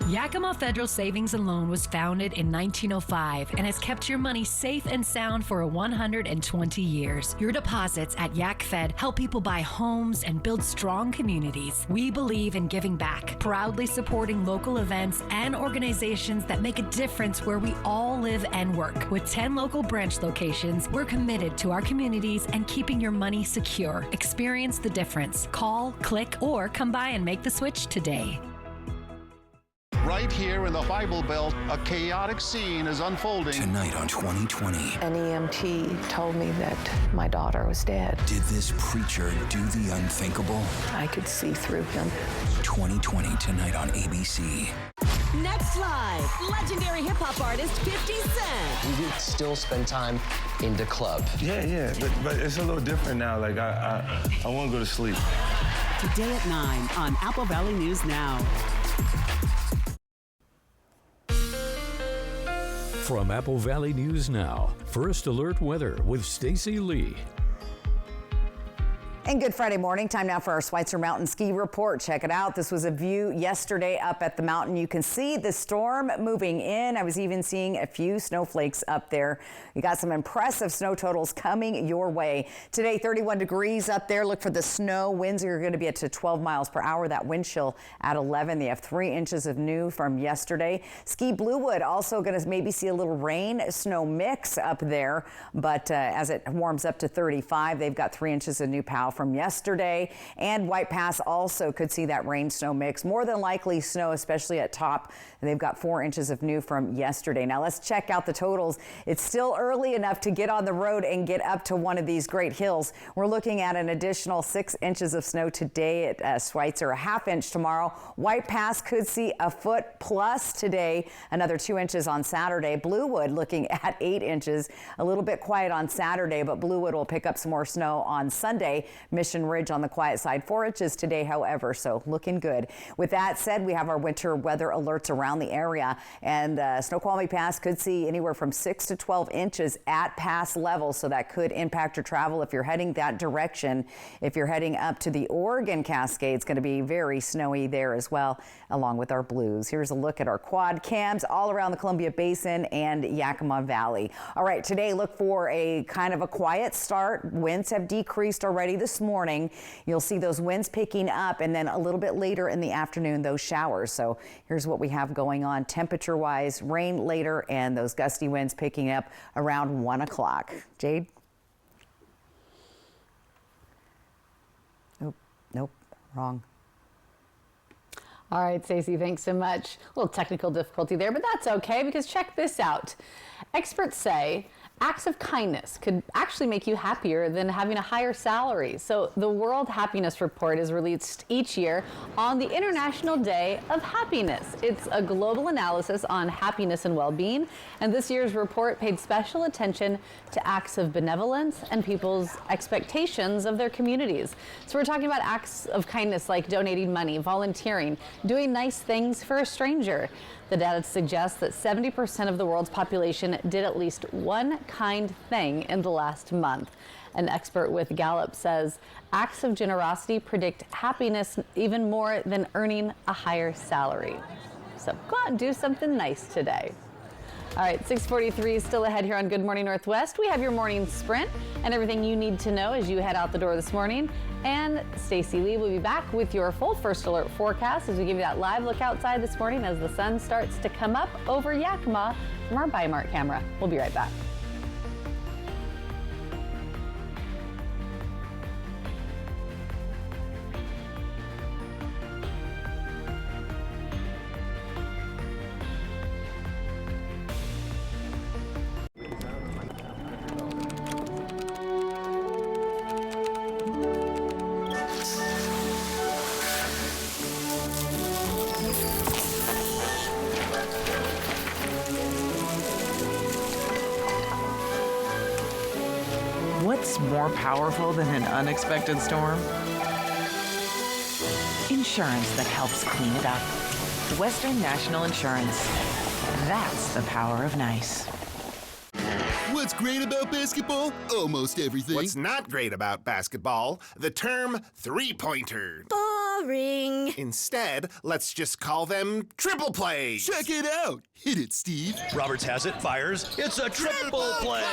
Yakima Federal Savings and Loan was founded in 1905 and has kept your money safe and sound for 120 years. Your deposits at YakFed help people buy homes and build strong communities. We believe in giving back, proudly supporting local events and organizations that make a difference where we all live and work. With 10 local branch locations, we're committed to our communities and keeping your money secure. Experience the difference. Call, click, or come by and make the switch today. Right here in the Bible Belt, a chaotic scene is unfolding. Tonight on 2020. An EMT told me that my daughter was dead. Did this preacher do the unthinkable? I could see through him. 2020 tonight on ABC. Next live, legendary hip-hop artist 50 Cent. We still spend time in the club. Yeah, but it's a little different now. Like, I want to go to sleep. Today at 9 on Apple Valley News Now. From Apple Valley News Now, First Alert Weather with Stacy Lee. And good Friday morning. Time now for our Schweitzer Mountain Ski Report. Check it out. This was a view yesterday up at the mountain. You can see the storm moving in. I was even seeing a few snowflakes up there. You got some impressive snow totals coming your way. Today, 31 degrees up there. Look for the snow. Winds are going to be up to 12 miles per hour. That wind chill at 11. They have 3 inches of new from yesterday. Ski Bluewood also going to maybe see a little rain snow mix up there. But as it warms up to 35, they've got 3 inches of new POW from yesterday. And White Pass also could see that rain snow mix. More than likely snow, especially at top. And they've got 4 inches of new from yesterday. Now let's check out the totals. It's still early enough to get on the road and get up to one of these great hills. We're looking at an additional 6 inches of snow today at Schweitzer, a ½ inch tomorrow. White Pass could see a foot plus today, another 2 inches on Saturday. Bluewood looking at 8 inches, a little bit quiet on Saturday, but Bluewood will pick up some more snow on Sunday. Mission Ridge on the quiet side, 4 inches today, however, so looking good. With that said, we have our winter weather alerts around the area, and Snoqualmie Pass could see anywhere from 6 to 12 inches at pass level, so that could impact your travel if you're heading that direction. If you're heading up to the Oregon Cascades, going to be very snowy there as well, along with our blues. Here's a look at our quad cams all around the Columbia Basin and Yakima Valley. All right, today look for a kind of a quiet start. Winds have decreased already this morning. You'll see those winds picking up, and then a little bit later in the afternoon, those showers. So here's what we have going on temperature wise: rain later and those gusty winds picking up around 1 o'clock. Jade? Nope, wrong. All right, Stacey, thanks so much. A little technical difficulty there, but that's okay, because check this out. Experts say acts of kindness could actually make you happier than having a higher salary. So the World Happiness Report is released each year on the International Day of Happiness. It's a global analysis on happiness and well-being, and this year's report paid special attention to acts of benevolence and people's expectations of their communities. So we're talking about acts of kindness like donating money, volunteering, doing nice things for a stranger. The data suggests that 70% of the world's population did at least one kind thing in the last month. An expert with Gallup says acts of generosity predict happiness even more than earning a higher salary. So go out and do something nice today. All right, 6:43 is still ahead here on Good Morning Northwest. We have your morning sprint and everything you need to know as you head out the door this morning. And Stacy Lee will be back with your full First Alert forecast as we give you that live look outside this morning as the sun starts to come up over Yakima from our Bi-Mart camera. We'll be right back. What's more powerful than an unexpected storm? Insurance that helps clean it up. Western National Insurance. That's the power of nice. What's great about basketball? Almost everything. What's not great about basketball? The term three-pointer. Boring. Instead, let's just call them triple plays. Check it out. Hit it, Steve. Roberts has it, fires. It's a triple play.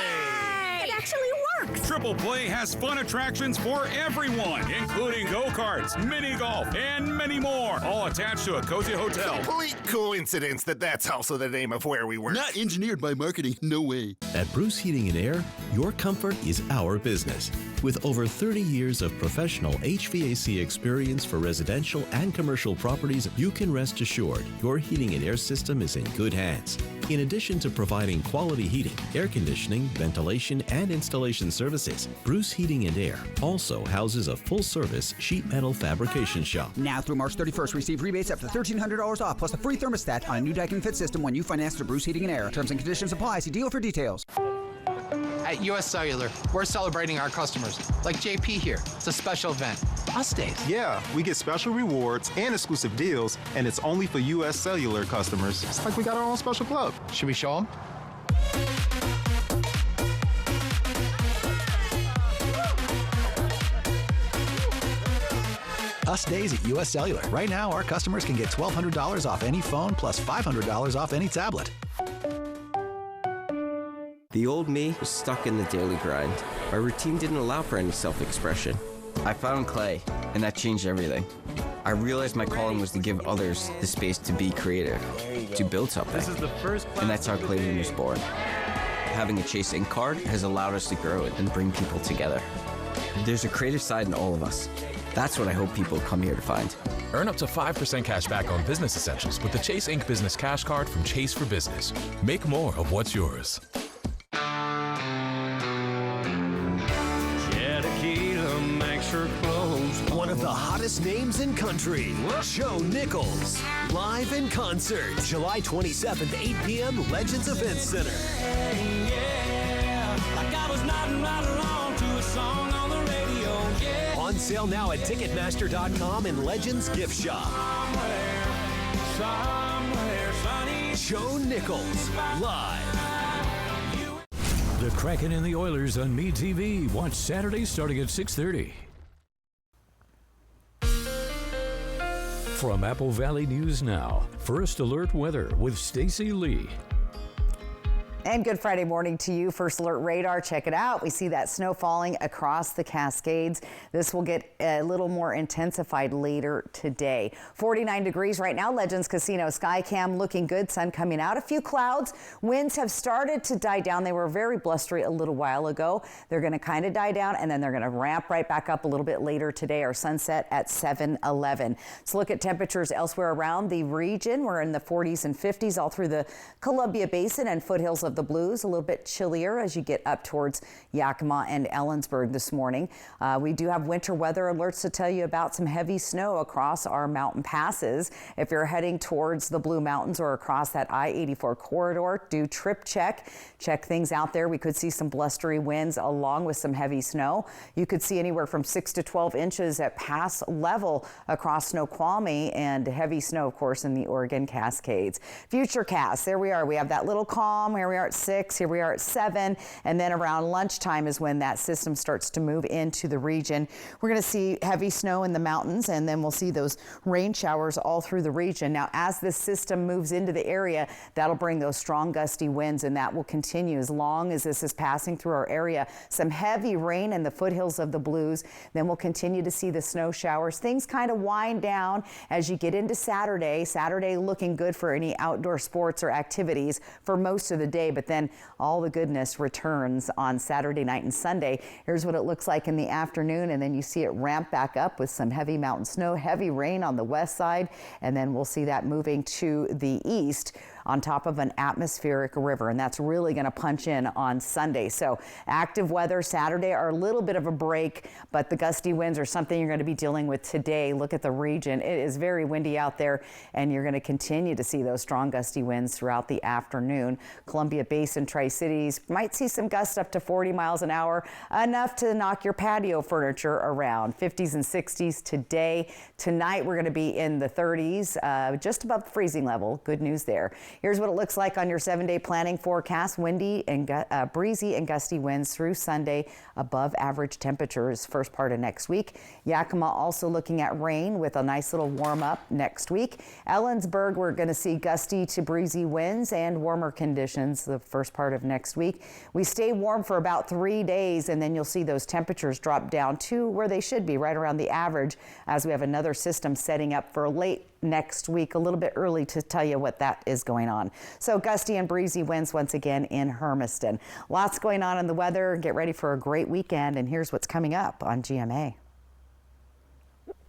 It actually works. Triple Play has fun attractions for everyone, including go-karts, mini golf, and many more, all attached to a cozy hotel. Complete coincidence that that's also the name of where we work. Not engineered by marketing, no way. At Bruce Heating and Air, your comfort is our business. With over 30 years of professional HVAC experience for residential and commercial properties, you can rest assured your heating and air system is in good hands. In addition to providing quality heating, air conditioning, ventilation, and installation services, Bruce Heating and Air also houses a full-service sheet metal fabrication shop. Now through March 31st, receive rebates up to $1,300 off, plus a free thermostat on a new Daikin Fit system when you finance through Bruce Heating and Air. Terms and conditions apply. See deal for details. At US Cellular, we're celebrating our customers, like JP here. It's a special event. Us days. Yeah, we get special rewards and exclusive deals, and it's only for US Cellular customers. It's like we got our own special club. Should we show them? Us days at US Cellular. Right now, our customers can get $1,200 off any phone plus $500 off any tablet. The old me was stuck in the daily grind. My routine didn't allow for any self-expression. I found clay, and that changed everything. I realized my calling was to give others the space to be creative, to build something. And that's how Clayton was born. Having a Chase Ink card has allowed us to grow and bring people together. There's a creative side in all of us. That's what I hope people come here to find. Earn up to 5% cash back on business essentials with the Chase Ink Business Cash Card from Chase for Business. Make more of what's yours. One of the hottest names in country, Joe Nichols. Live in concert, July 27th, 8 p.m., Legends Event Center. On sale now at Ticketmaster.com and Legends Gift Shop. Joe Nichols, live. The Kraken and the Oilers on MeTV. Watch Saturday starting at 6:30. From Apple Valley News Now, First Alert Weather with Stacy Lee. And good Friday morning to you. First Alert Radar, check it out. We see that snow falling across the Cascades. This will get a little more intensified later today. 49 degrees right now. Legends Casino Skycam looking good. Sun coming out. A few clouds. Winds have started to die down. They were very blustery a little while ago. They're going to kind of die down and then they're going to ramp right back up a little bit later today. Our sunset at 7:11. So look at temperatures elsewhere around the region. We're in the 40s and 50s all through the Columbia Basin and foothills of the Blues. A little bit chillier as you get up towards Yakima and Ellensburg this morning. We do have winter weather alerts to tell you about some heavy snow across our mountain passes. If you're heading towards the Blue Mountains or across that I-84 corridor, do trip check things out there. We could see some blustery winds along with some heavy snow. You could see anywhere from 6 to 12 inches at pass level across Snoqualmie, and heavy snow, of course, in the Oregon Cascades. Futurecast, there we are. We have that little calm. Here we are are at 6, here we are at 7, and then around lunchtime is when that system starts to move into the region. We're going to see heavy snow in the mountains, and then we'll see those rain showers all through the region. Now, as this system moves into the area, that'll bring those strong gusty winds, and that will continue as long as this is passing through our area. Some heavy rain in the foothills of the Blues. Then we'll continue to see the snow showers. Things kind of wind down as you get into Saturday. Saturday looking good for any outdoor sports or activities for most of the day, but then all the goodness returns on Saturday night and Sunday. Here's what it looks like in the afternoon, and then you see it ramp back up with some heavy mountain snow, heavy rain on the west side, and then we'll see that moving to the east on top of an atmospheric river, and that's really going to punch in on Sunday. So active weather Saturday are a little bit of a break, but the gusty winds are something you're going to be dealing with today. Look at the region. It is very windy out there, and you're going to continue to see those strong gusty winds throughout the afternoon. Columbia Basin, Tri-Cities might see some gusts up to 40 miles an hour, enough to knock your patio furniture around. 50s and 60s today. Tonight we're going to be in the 30s, just above freezing level. Good news there. Here's what it looks like on your 7-day planning forecast. Windy and breezy and gusty winds through Sunday, above average temperatures first part of next week. Yakima also looking at rain with a nice little warm up next week. Ellensburg, we're going to see gusty to breezy winds and warmer conditions the first part of next week. We stay warm for about 3 days, and then you'll see those temperatures drop down to where they should be, right around the average, as we have another system setting up for late next week. A little bit early to tell you what that is going on. So gusty and breezy winds once again in Hermiston. Lots going on in the weather. Get ready for a great weekend, and here's what's coming up on GMA.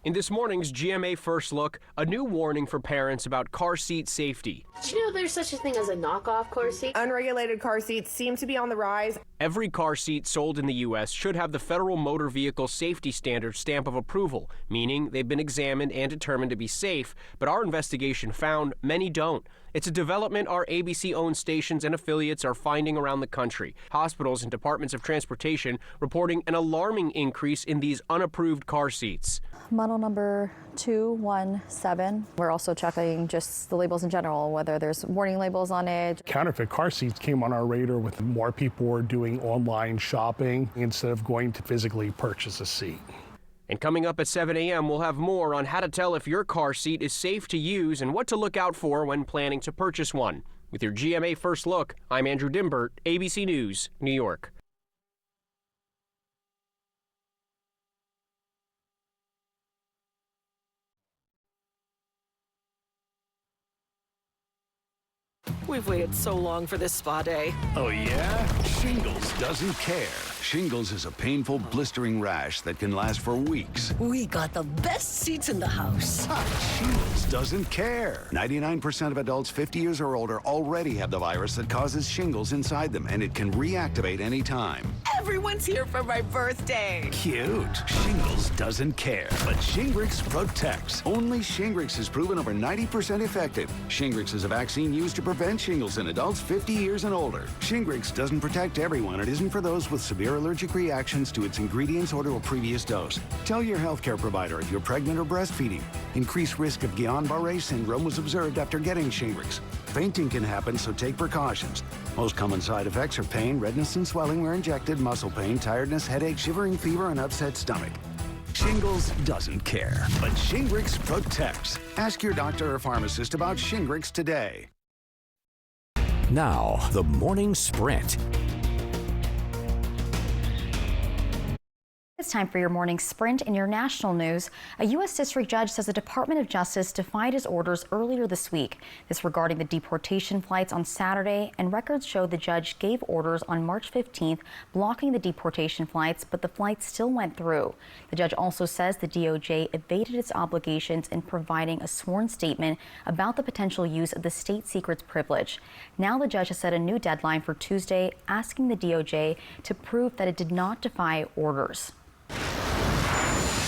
In this morning's GMA First Look, a new warning for parents about car seat safety. Did you know there's such a thing as a knockoff car seat? Unregulated car seats seem to be on the rise. Every car seat sold in the U.S. should have the Federal Motor Vehicle Safety Standards stamp of approval, meaning they've been examined and determined to be safe, but our investigation found many don't. It's a development our ABC-owned stations and affiliates are finding around the country. Hospitals and departments of transportation reporting an alarming increase in these unapproved car seats. Model number 217. We're also checking just the labels in general, whether there's warning labels on it. Counterfeit car seats came on our radar with more people were doing online shopping instead of going to physically purchase a seat. And coming up at 7 a.m., we'll have more on how to tell if your car seat is safe to use and what to look out for when planning to purchase one. With your GMA First Look, I'm Andrew Dimbert, ABC News, New York. We've waited so long for this spa day. Oh, yeah? Shingles doesn't care. Shingles is a painful, blistering rash that can last for weeks. We got the best seats in the house. Shingles doesn't care. 99% of adults 50 years or older already have the virus that causes shingles inside them, and it can reactivate anytime. Everyone's here for my birthday. Cute. Shingles doesn't care, but Shingrix protects. Only Shingrix is proven over 90% effective. Shingrix is a vaccine used to prevent shingles in adults 50 years and older. Shingrix doesn't protect everyone. It isn't for those with severe allergic reactions to its ingredients or to a previous dose. Tell your healthcare provider if you're pregnant or breastfeeding. Increased risk of Guillain-Barré syndrome was observed after getting Shingrix. Fainting can happen, so take precautions. Most common side effects are pain, redness and swelling where injected, muscle pain, tiredness, headache, shivering fever, and upset stomach. Shingles doesn't care, but Shingrix protects. Ask your doctor or pharmacist about Shingrix today. Now, the morning sprint. It's time for your morning sprint. In your national news, a U.S. district judge says the Department of Justice defied his orders earlier this week. This regarding the deportation flights on Saturday, and records show the judge gave orders on March 15th blocking the deportation flights, but the flights still went through. The judge also says the DOJ evaded its obligations in providing a sworn statement about the potential use of the state secrets privilege. Now the judge has set a new deadline for Tuesday, asking the DOJ to prove that it did not defy orders.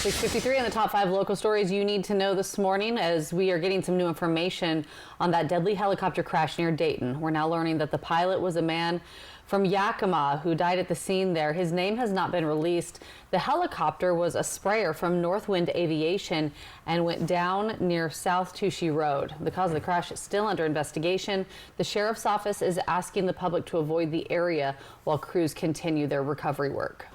6:53 on the top 5 local stories you need to know this morning, as we are getting some new information on that deadly helicopter crash near Dayton. We're now learning that the pilot was a man from Yakima who died at the scene there. His name has not been released. The helicopter was a sprayer from Northwind Aviation and went down near South Touchy Road. The cause of the crash is still under investigation. The sheriff's office is asking the public to avoid the area while crews continue their recovery work.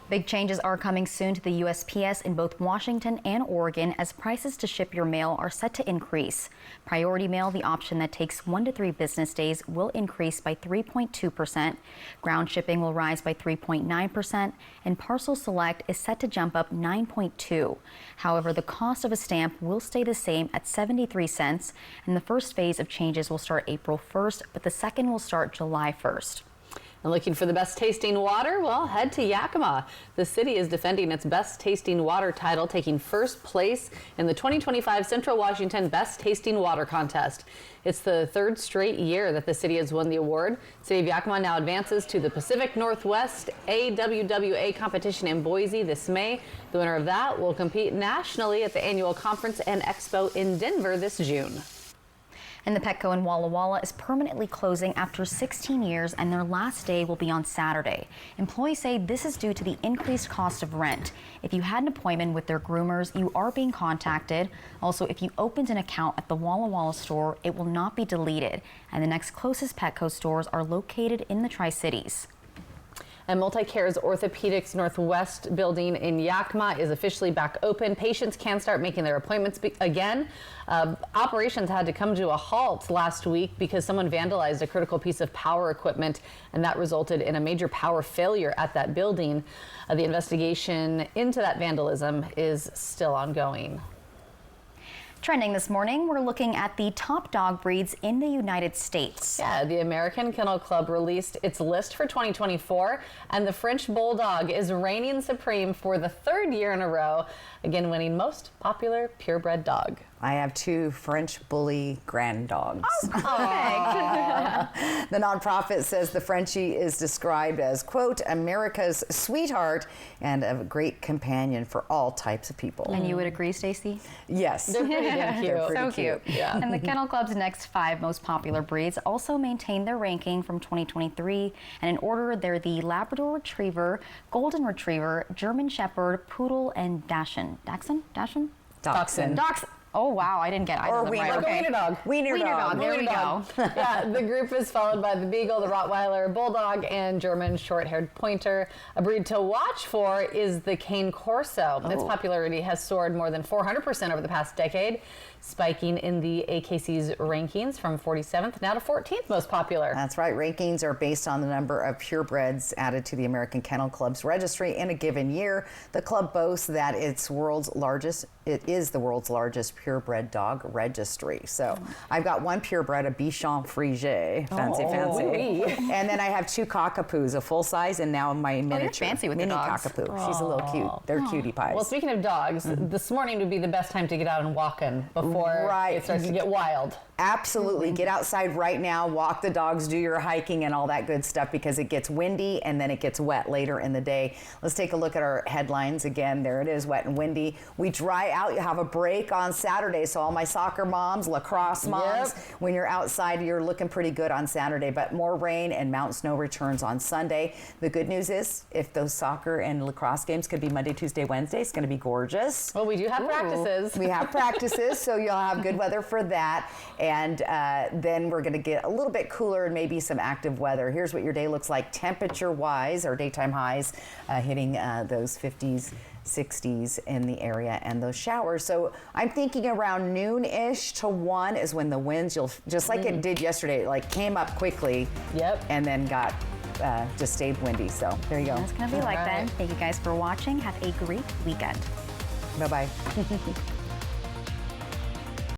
Big changes are coming soon to the USPS in both Washington and Oregon as prices to ship your mail are set to increase. Priority mail, the option that takes 1 to 3 business days, will increase by 3.2%. Ground shipping will rise by 3.9%, and Parcel Select is set to jump up 9.2%. However, the cost of a stamp will stay the same at 73 cents, and the first phase of changes will start April 1st, but the second will start July 1st. And looking for the best tasting water? Well, head to Yakima. The city is defending its best tasting water title, taking first place in the 2025 Central Washington Best Tasting Water Contest. It's the 3rd straight year that the city has won the award. City of Yakima now advances to the Pacific Northwest AWWA competition in Boise this May. The winner of that will compete nationally at the annual conference and expo in Denver this June. And the Petco in Walla Walla is permanently closing after 16 years, and their last day will be on Saturday. Employees say this is due to the increased cost of rent. If you had an appointment with their groomers, you are being contacted. Also, if you opened an account at the Walla Walla store, it will not be deleted. And the next closest Petco stores are located in the Tri-Cities. And MultiCare's Orthopedics Northwest building in Yakima is officially back open. Patients can start making their appointments again. Operations had to come to a halt last week because someone vandalized a critical piece of power equipment, and that resulted in a major power failure at that building. The investigation into that vandalism is still ongoing. Trending this morning, we're looking at the top dog breeds in the United States. Yeah, the American Kennel Club released its list for 2024, and the French Bulldog is reigning supreme for the 3rd year in a row, again winning most popular purebred dog. I have 2 French Bully grand dogs. Oh, the nonprofit says the Frenchie is described as, quote, America's sweetheart and a great companion for all types of people. And you would agree, Stacey? Yes. They're pretty damn cute. They're pretty So cute. Yeah. And the Kennel Club's next 5 most popular breeds also maintain their ranking from 2023. And in order, they're the Labrador Retriever, Golden Retriever, German Shepherd, Poodle, and Dachshund. Dachshund? Dachshund. Dachshund. Oh, wow, I didn't get either of them right. Like a wiener dog. Wiener dog. There we go. Yeah, the group is followed by the Beagle, the Rottweiler, Bulldog, and German short-haired Pointer. A breed to watch for is the Cane Corso. Its popularity has soared more than 400% over the past decade, spiking in the AKC's rankings from 47th now to 14th most popular. That's right. Rankings are based on the number of purebreds added to the American Kennel Club's registry in a given year. The club boasts that it is the world's largest purebred dog registry. So I've got 1 purebred, a Bichon Frigé, fancy. And then I have 2 Cockapoos, a full size, and now my miniature fancy with mini the dogs. Cockapoo. She's a little cute. They're cutie pies. Well, speaking of dogs, this morning would be the best time to get out and walk in before it starts to get wild. Absolutely. Get outside right now, walk the dogs, do your hiking and all that good stuff, because it gets windy and then it gets wet later in the day. Let's take a look at our headlines again. There it is, wet and windy. We dry out. You have a break on Saturday. So all my soccer moms, lacrosse moms, when you're outside, you're looking pretty good on Saturday, but more rain and mountain snow returns on Sunday. The good news is if those soccer and lacrosse games could be Monday, Tuesday, Wednesday, it's going to be gorgeous. Well, we do have practices. We have practices, so you'll have good weather for that. And then we're going to get a little bit cooler and maybe some active weather. Here's what your day looks like temperature-wise. Our daytime highs hitting those 50s, 60s in the area, and those showers. So I'm thinking around noon-ish to 1 is when the winds, just like it did yesterday, like came up quickly. And then got just stayed windy. So there you go. It's going to be like that. Thank you guys for watching. Have a great weekend. Bye-bye.